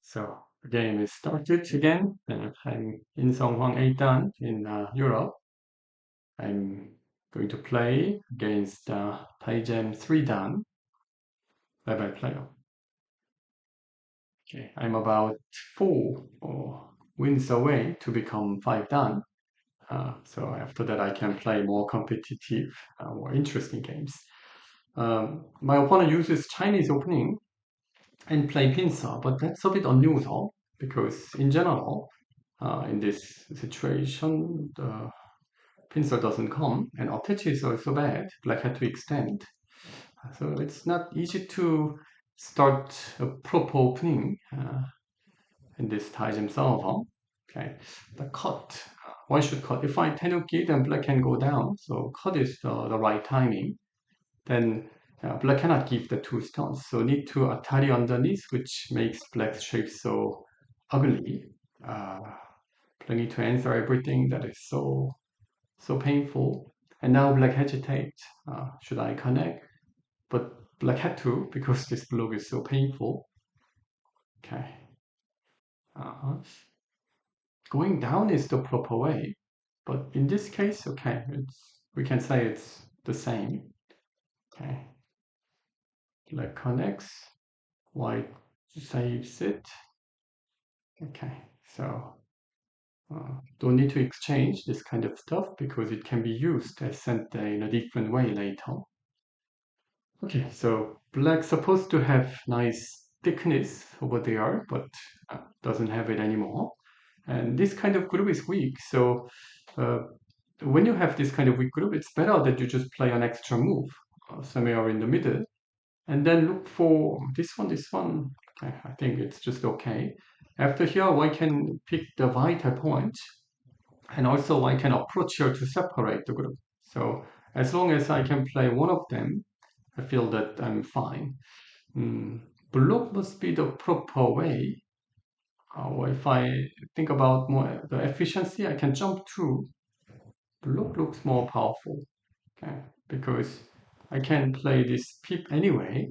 So the game is started again. I'm in Songhwang 8dan in Europe. I'm going to play against Tygem 3dan level player. Okay, I'm about 4 wins away to become 5dan. So after that, I can play more competitive, more interesting games. My opponent uses Chinese opening and play pincer, but that's a bit unusual because in general, in this situation, the pincer doesn't come and attach is also bad. Black had to extend. So it's not easy to start a proper opening in this Tygem solver. Okay, the cut. Why should cut? If I tenuki, then black can go down. So cut is the right timing. Then black cannot give the 2 stones. So need to Atari underneath, which makes black's shape so ugly. Uh, Black need to answer everything that is so painful. And now black hesitates. Should I connect? But black had to because this block is so painful. Okay. Uh-huh. Going down is the proper way. But in this case, okay, we can say it's the same. Okay. Black connects, white saves it. Okay, so don't need to exchange this kind of stuff because it can be used as center in a different way later. Okay, so black supposed to have nice thickness over there, but doesn't have it anymore. And this kind of group is weak, so uh, when you have this kind of weak group, it's better that you just play an extra move somewhere in the middle, and then look for this one, this one. Okay, I think it's just okay. After here, I can pick the vital point, and also I can approach here to separate the group. So as long as I can play one of them, I feel that I'm fine. Mm, Block must be the proper way. Or if I think about more the efficiency, I can jump to. Block looks more powerful, okay? Because I can play this pip anyway.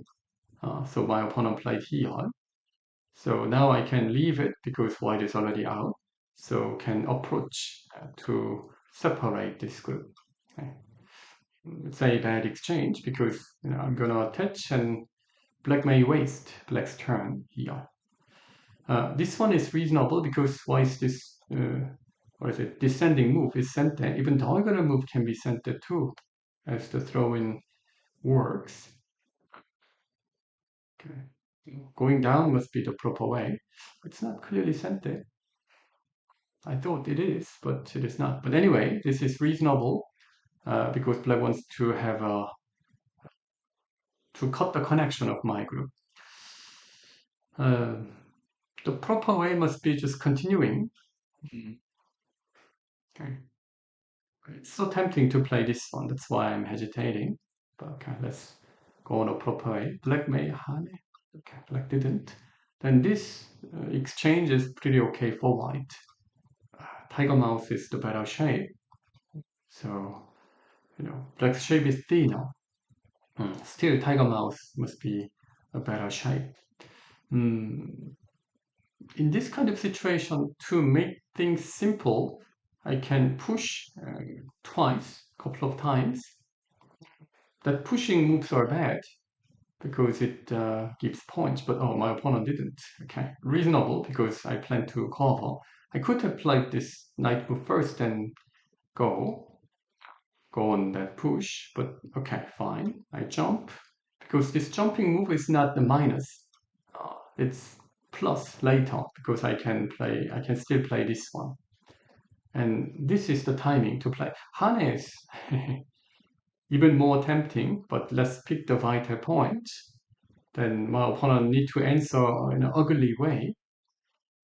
So my opponent played here. So now I can leave it because white is already out. So can approach to separate this group. Okay. It's a bad exchange because I'm gonna attach and black may waste black's turn here. This one is reasonable because why is this, what is it, descending move is sent there. Even diagonal move can be sent there too, as the throw-in works. Okay. Going down must be the proper way. It's not clearly sent there. I thought it is, but it is not. But anyway, this is reasonable because black wants to have to cut the connection of my group. Uh, the proper way must be just continuing. Okay. It's so tempting to play this one. That's why I'm hesitating. But okay, let's go on a proper way. Black may honey. Okay, black didn't. Then this exchange is pretty okay for white. Tiger mouse is the better shape. So, black's shape is thinner. Still, tiger mouse must be a better shape. Mm, in this kind of situation, to make things simple, I can push twice, couple of times. That pushing moves are bad because it gives points, but oh, my opponent didn't. Okay, reasonable because I plan to cover. I could have played this knight move first and go on that push, but okay, fine. I jump because this jumping move is not the minus. It's plus later because I can still play this one. And this is the timing to play. Hane is even more tempting, but let's pick the vital point. Then my opponent need to answer in an ugly way.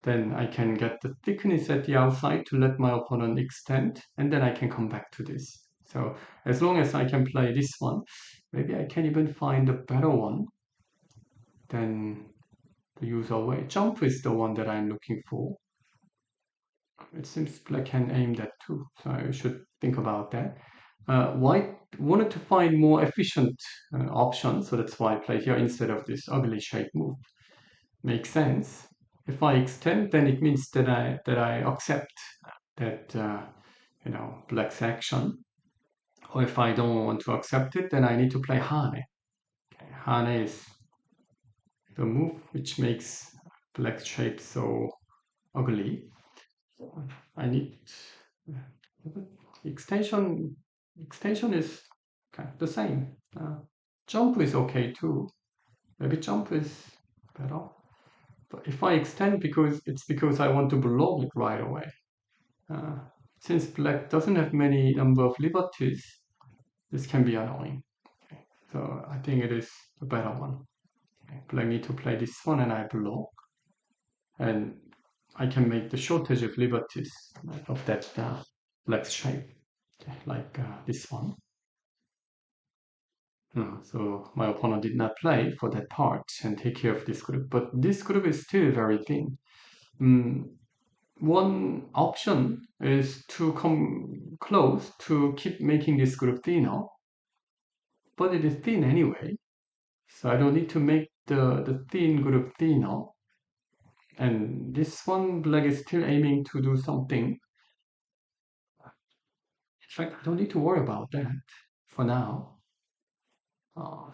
Then I can get the thickness at the outside to let my opponent extend, and then I can come back to this. So as long as I can play this one, maybe I can even find a better one than the usual way. Jump is the one that I'm looking for. It seems black can aim that too, so I should think about that. White wanted to find more efficient options, so that's why I played here instead of this ugly shape move. Makes sense. If I extend, then it means that I accept that black's action. Or if I don't want to accept it, then I need to play Hane. Okay, Hane is the move which makes black shape so ugly. I need extension. Extension is kind of the same. Jump is okay too. Maybe jump is better. But if I extend because I want to block it right away. Uh, since black doesn't have many number of liberties, this can be annoying. Okay. So I think it is the better one. Okay. Black need to play this one and I block. And I can make the shortage of liberties of that black shape. Okay. Like this one. So my opponent did not play for that part and take care of this group. But this group is still very thin. Mm, one option is to come close to keep making this group thinner, but it is thin anyway. So I don't need to make the thin group thinner. And this one, black is still aiming to do something. In fact, I don't need to worry about that for now.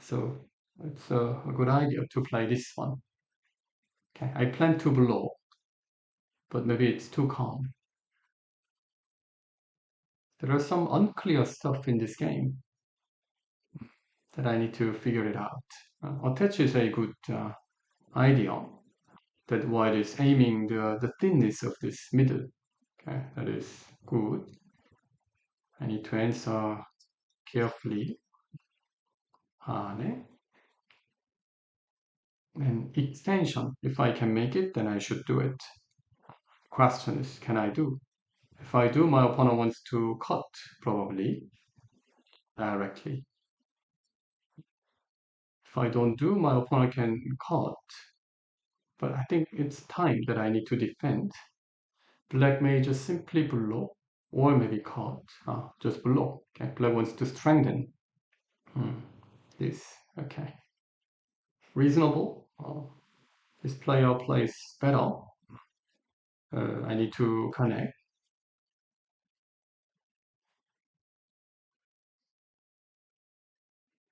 So it's a good idea to play this one. Okay, I plan to blow, but maybe it's too calm. There are some unclear stuff in this game that I need to figure it out. Attach is a good idea that while it's aiming the thinness of this middle. Okay, that is good. I need to answer carefully. 네. And extension. If I can make it, then I should do it. Question is, can I do? If I do, my opponent wants to cut, probably, directly. If I don't do, my opponent can cut. But I think it's time that I need to defend. Black may just simply block, or maybe cut. Just block. Okay, black wants to strengthen. This, okay. Reasonable. This player plays better. I need to connect.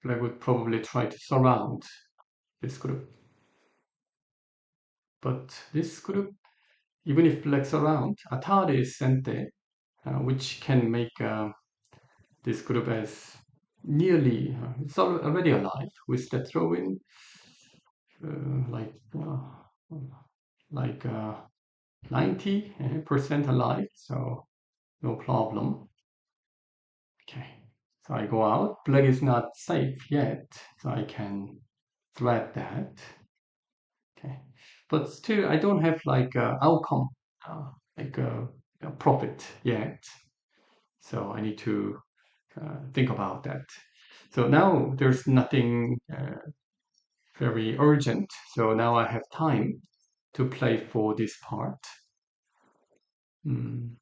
Black would probably try to surround this group. But this group, even if black's around, Atari is Sente, which can make this group as nearly, it's already alive with the throw-in, like 90% alive, so no problem. Okay, so I go out. Black is not safe yet, so I can threat that. Okay, but still, I don't have like a outcome, like a profit yet. So I need to think about that. So now there's nothing very urgent. So now I have time to play for this part. Mm.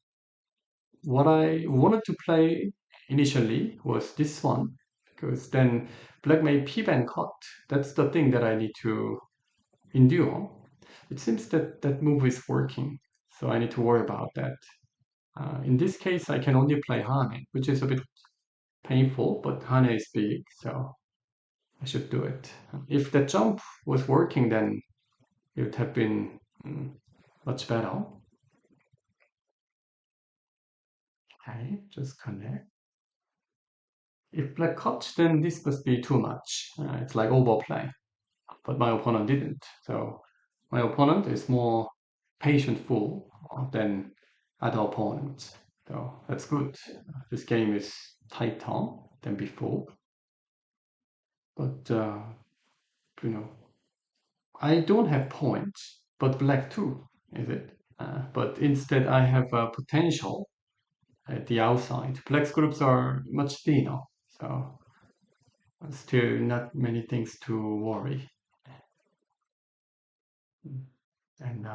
What I wanted to play initially was this one because then black may peep and cut. That's the thing that I need to endure. It seems that that move is working, so I need to worry about that. In this case, I can only play Hane, which is a bit painful, but Hane is big, so I should do it. If the jump was working, then it would have been much better. Okay, just connect. If black cuts, then this must be too much. It's like overplay. But my opponent didn't. So my opponent is more patient fool than other opponents. So that's good. This game is tighter than before. But you know, I don't have points, but black too, is it? But instead, I have a potential at the outside. Black's groups are much thinner, so still not many things to worry. And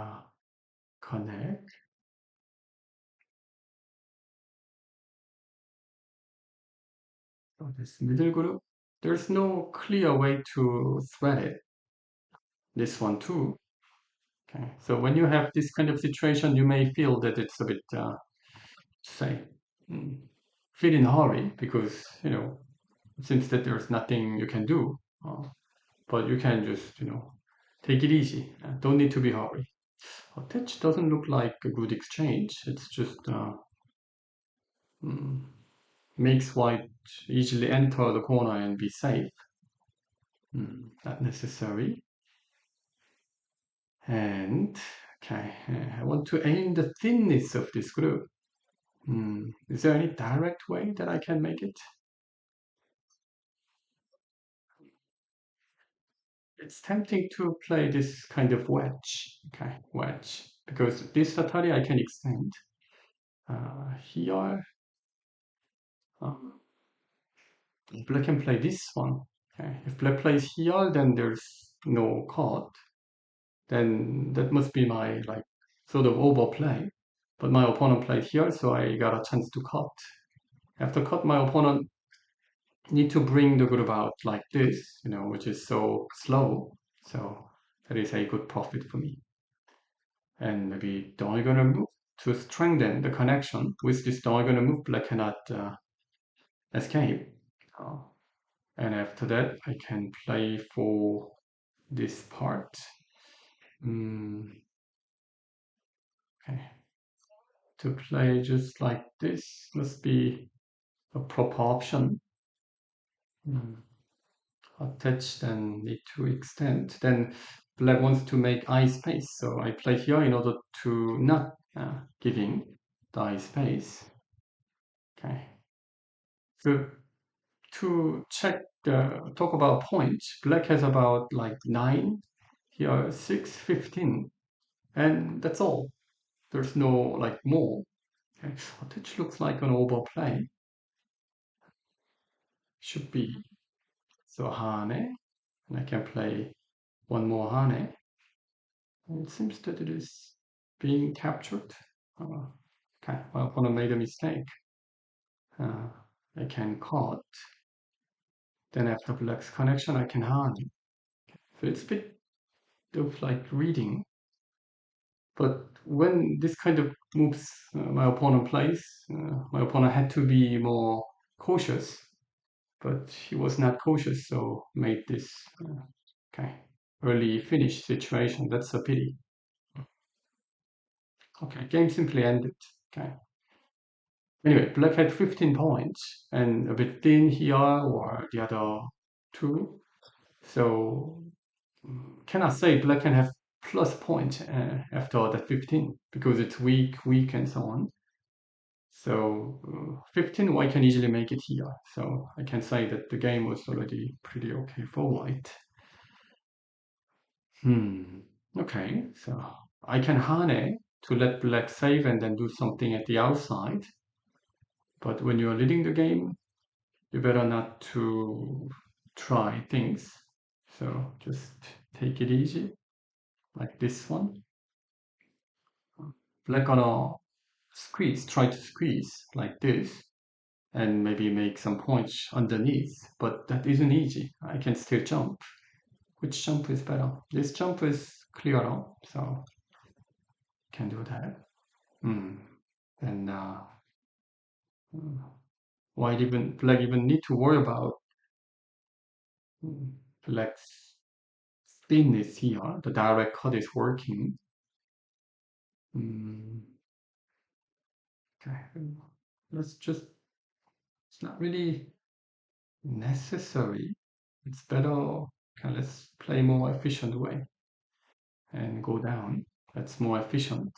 connect. So this middle group, there's no clear way to thread it. This one too. Okay. So when you have this kind of situation, you may feel that it's a bit, say, mm, feel in a hurry because, it seems that there's nothing you can do. But you can just, take it easy. Don't need to be hurry. That doesn't look like a good exchange. It's just mm, makes white easily enter the corner and be safe. Not necessary. And okay, I want to aim the thinness of this group. Is there any direct way that I can make it? It's tempting to play this kind of wedge. Okay, wedge. Because this Atari I can extend. Here, um, black can play this one. Okay, if black plays here, then there's no cut. Then that must be my like sort of overplay. But my opponent played here, so I got a chance to cut. After cut, my opponent need to bring the group out like this, which is so slow. So that is a good profit for me. And maybe diagonal move to strengthen the connection. With this diagonal move, black cannot escape. Uh, and after that, I can play for this part. Mm, okay. To play just like this must be a proper option. Mm, attach, then need to extend. Then black wants to make eye space, so I play here in order to not giving the eye space. Okay. So to check talk about points, black has about like 9, here 6, 15, and that's all. There's no like more. Okay. Which looks like an overplay. Should be. So Hane, and I can play one more Hane. And it seems that it is being captured. Uh, okay, my opponent made a mistake. Uh, I can cut. Then after black's connection, I can Hane. So it's a bit of like reading. But when this kind of moves my opponent plays, my opponent had to be more cautious. But he was not cautious, so made this okay early finish situation. That's a pity. Okay, game simply ended. Okay. Anyway, black had 15 points and a bit thin here or the other two. So cannot say black can have plus point after that 15 because it's weak, weak, and so on. So 15, white can easily make it here. So I can say that the game was already pretty okay for white. Hmm. Okay, so I can Hane to let black save and then do something at the outside. But when you're leading the game, you better not to try things. So just take it easy, like this one. Black gonna squeeze, try to squeeze like this, and maybe make some points underneath. But that isn't easy. I can still jump. Which jump is better? This jump is clearer, so can do that. Hmm. And why even black even need to worry about black's thinness here? The direct cut is working. Mm, okay, let's just, it's not really necessary. It's better, okay, let's play more efficient way and go down. That's more efficient.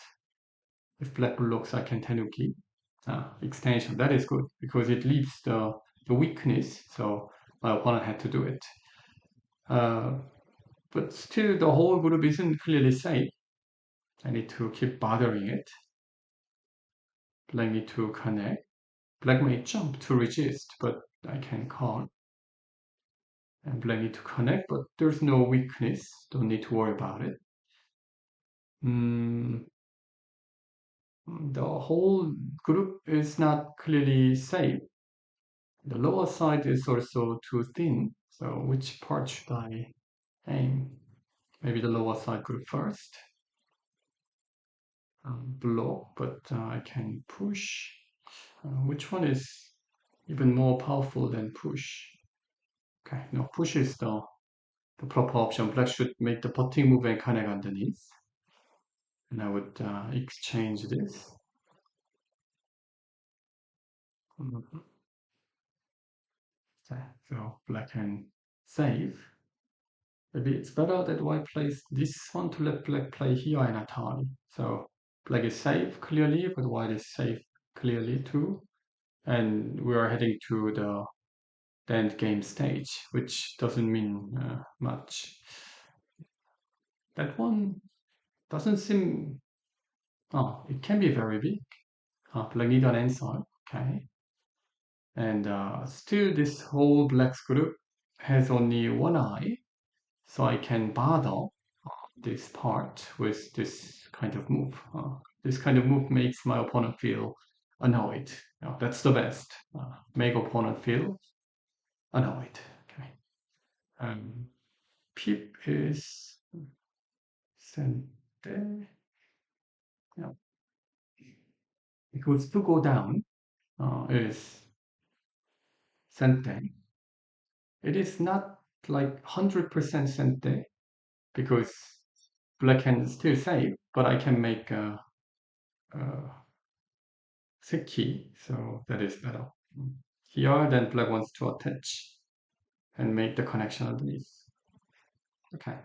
If black blocks, I can tenuki. Extension, that is good because it leaves the weakness. So my opponent had to do it. Uh, but still, the whole group isn't clearly safe. I need to keep bothering it. Black need to connect. Black may jump to resist, but I can count. And black need to connect, but there's no weakness. Don't need to worry about it. Mm, the whole group is not clearly safe. The lower side is also too thin. So which part should I aim? Maybe the lower side group first. block, but I can push. Which one is even more powerful than push? Okay, no, push is the proper option. Black should make the potting move and connect underneath. And I would exchange this. Mhm. Okay, so black can save. Maybe it's better that white plays this one to let black play here in Atari. So black is safe clearly, but white is safe clearly too. And we are heading to the end game stage, which doesn't mean much. That one doesn't seem. Oh, it can be very big. Black need an answer. Okay. And still, this whole black group has only one eye, so I can bother this part with this kind of move. This kind of move makes my opponent feel annoyed. That's the best. Make opponent feel annoyed. Okay. Um, Pip is sent there. Yeah. Because to go down is sente. It is not like 100% sente because black can still save, but I can make a Seki, so that is better. Here, then black wants to attach and make the connection underneath. Okay.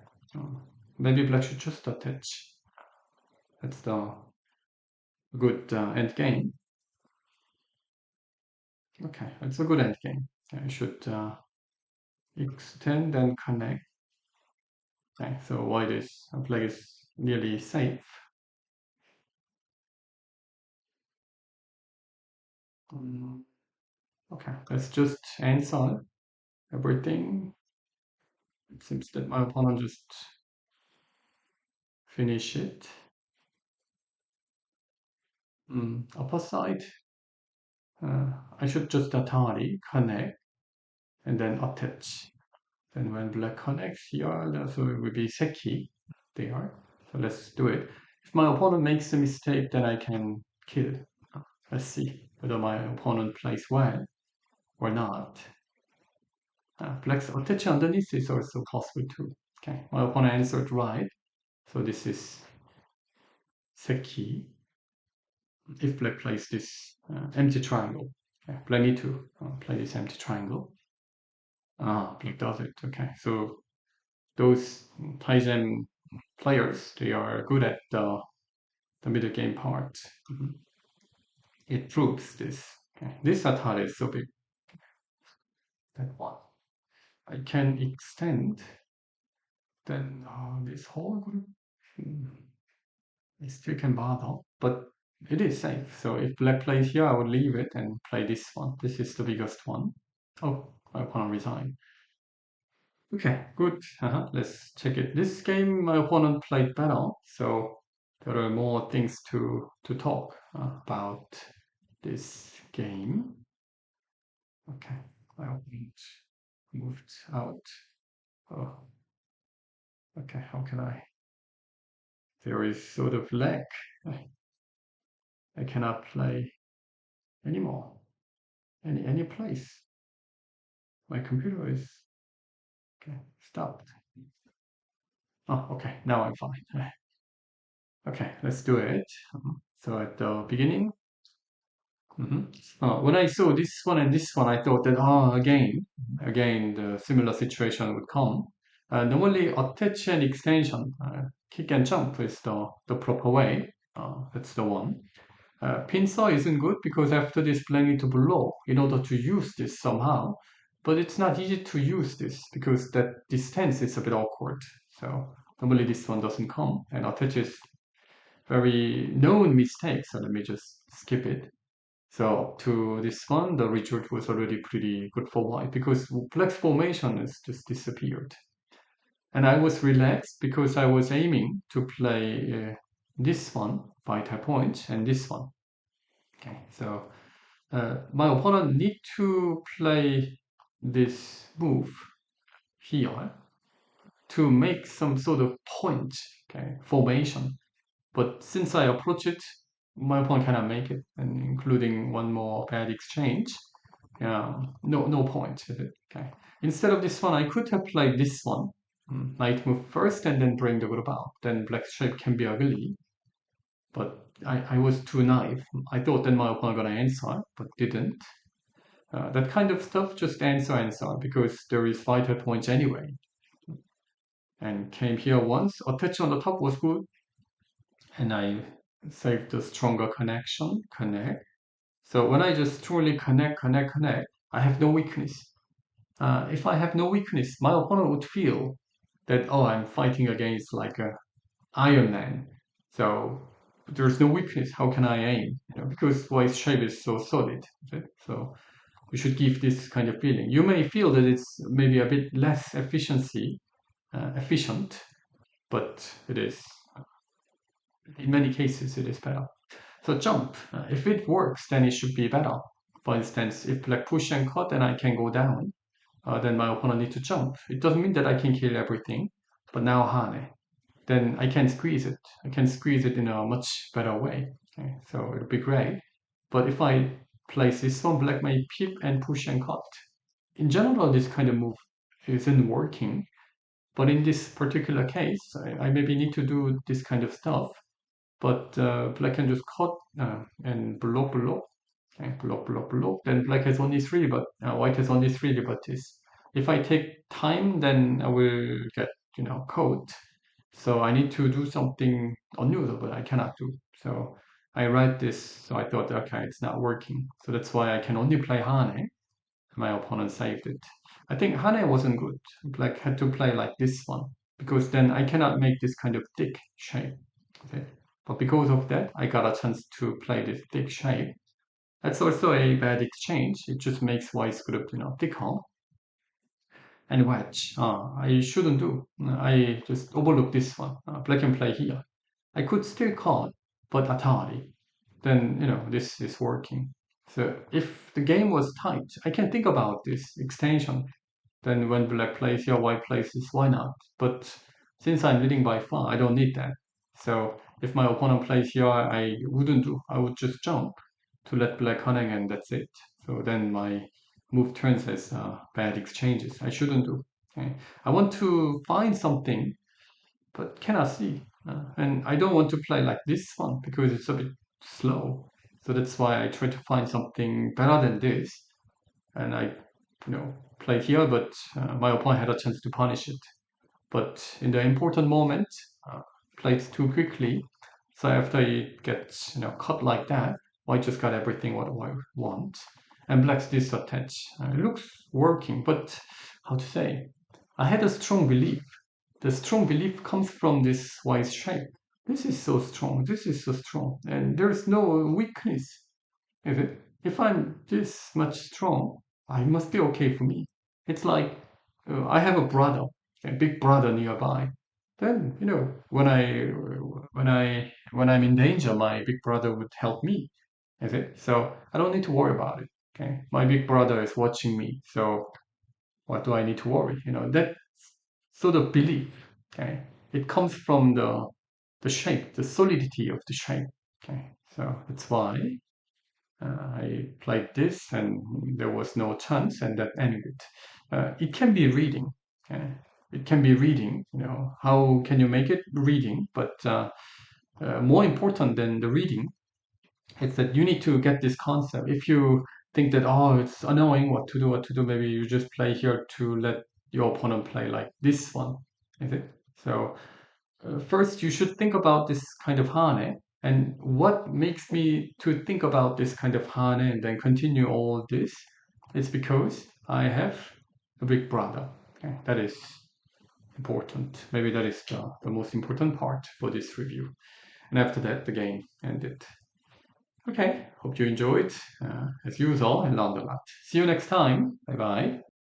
Maybe black should just attach. That's the good end game. Okay, it's a good end game. I should extend and connect. Okay, so white is black is nearly safe. Um, okay, let's just answer everything. It seems that my opponent just finish it. Upper side, I should just Atari connect and then attach. Then when black connects here, so it will be Seki there. So let's do it. If my opponent makes a mistake, then I can kill. Let's see whether my opponent plays well or not. Black's attach underneath is also possible too. Okay, my opponent answered right. So this is Seki. If black plays this empty triangle, okay, black need to play this empty triangle. Black does it. Okay, so those Tygem players, they are good at the middle game part. Mhm. It proves this. Okay, this Atari is so big. That one. I can extend. Then this whole group. hmm, I still can bother, but it is safe. So if black plays here, I would leave it and play this one. This is the biggest one. Oh, my opponent resigned. Okay, good. Let's check it. This game, my opponent played better, so there are more things to talk about this game. Okay, my opponent moved out. Oh, okay. How can I? There is sort of lag. I cannot play anymore. Any place. My computer is okay. Stopped. Oh, okay. Now I'm fine. Okay, let's do it. So at the beginning. Mhm. When I saw this one and this one, I thought that again, the similar situation would come. Normally, attach and extension, kick and jump is the proper way. That's the one. Pincer isn't good because after this, planning to below in order to use this somehow. But it's not easy to use this because that distance is a bit awkward. So normally this one doesn't come, and attach is very known mistake. So let me just skip it. So up to this one, the result was already pretty good for white because black's formation has just disappeared. And I was relaxed because I was aiming to play this one, vital point, and this one. Okay, so my opponent need to play this move here to make some sort of point, okay, formation. But since I approach it, my opponent cannot make it, and including one more bad exchange. No point with it. Okay. Instead of this one, I could have played this one. Knight move first and then bring the group out. Then black shape can be ugly. But I was too naive. I thought that my opponent gonna answer, but didn't. That kind of stuff just answer because there is vital points anyway. And came here once. Attach on the top was good, and I saved the stronger connection. Connect. So when I just truly connect, I have no weakness. If I have no weakness, my opponent would feel that, oh, I'm fighting against like a Iron Man. So there's no weakness. How can I aim? Because white shape is so solid. Right? So you should give this kind of feeling. You may feel that it's maybe a bit less efficient, but it is. In many cases, it is better. So jump. If it works, then it should be better. For instance, if black push and cut, then I can go down. Then my opponent needs to jump. It doesn't mean that I can kill everything, but now Hane. Then I can squeeze it. I can squeeze it in a much better way. Okay, so it'll be great. But if I place this one, black may peep and push and cut. In general, this kind of move isn't working. But in this particular case, I maybe need to do this kind of stuff. But black can just cut and block. Okay, block. Then black has only three, but white has only three liberties. If I take time, then I will get, caught. So I need to do something unusual, but I cannot do. So I write this. So I thought, okay, it's not working. So that's why I can only play Hane. My opponent saved it. I think Hane wasn't good. Black had to play like this one because then I cannot make this kind of thick shape. Okay. But because of that, I got a chance to play this thick shape. That's also a bad exchange. It just makes white script, thicker. And wedge. I shouldn't do. I just overlook this one. Black can play here. I could still call, but Atari. Then, this is working. So if the game was tight, I can think about this extension. Then when black plays here, white plays this, why not? But since I'm leading by far, I don't need that. So if my opponent plays here, I wouldn't do. I would just jump to let black hunting and that's it. So then my move turns as bad exchanges. I shouldn't do. Okay. I want to find something, but cannot see. And I don't want to play like this one because it's a bit slow. So that's why I try to find something better than this. And I, played here, but my opponent had a chance to punish it. But in the important moment, uh, played too quickly. So after it gets, cut like that, white just got everything what I want. And black's disattach. It looks working, but how to say? I had a strong belief. The strong belief comes from this wise shape. This is so strong. This is so strong. And there's no weakness. Is it? If I'm this much strong, I must be okay for me. It's like I have a brother, a big brother nearby. Then when I'm in danger, my big brother would help me. Is it? So I don't need to worry about it. Okay, my big brother is watching me. So what do I need to worry? That sort of belief. Okay, it comes from the shape, the solidity of the shape. Okay, so that's why. I played this and there was no chance and that ended. It can be reading. Okay? It can be reading. How can you make it reading? But more important than the reading, it's that you need to get this concept. If you think that, oh, it's annoying, what to do, maybe you just play here to let your opponent play like this one. Is it? So first you should think about this kind of hane and what makes me to think about this kind of hane and then continue all this is because I have a big brother. Okay, that is important. Maybe that is the most important part for this review. And after that, the game ended. Okay, hope you enjoyed. As usual, I learned a lot. See you next time. Bye bye.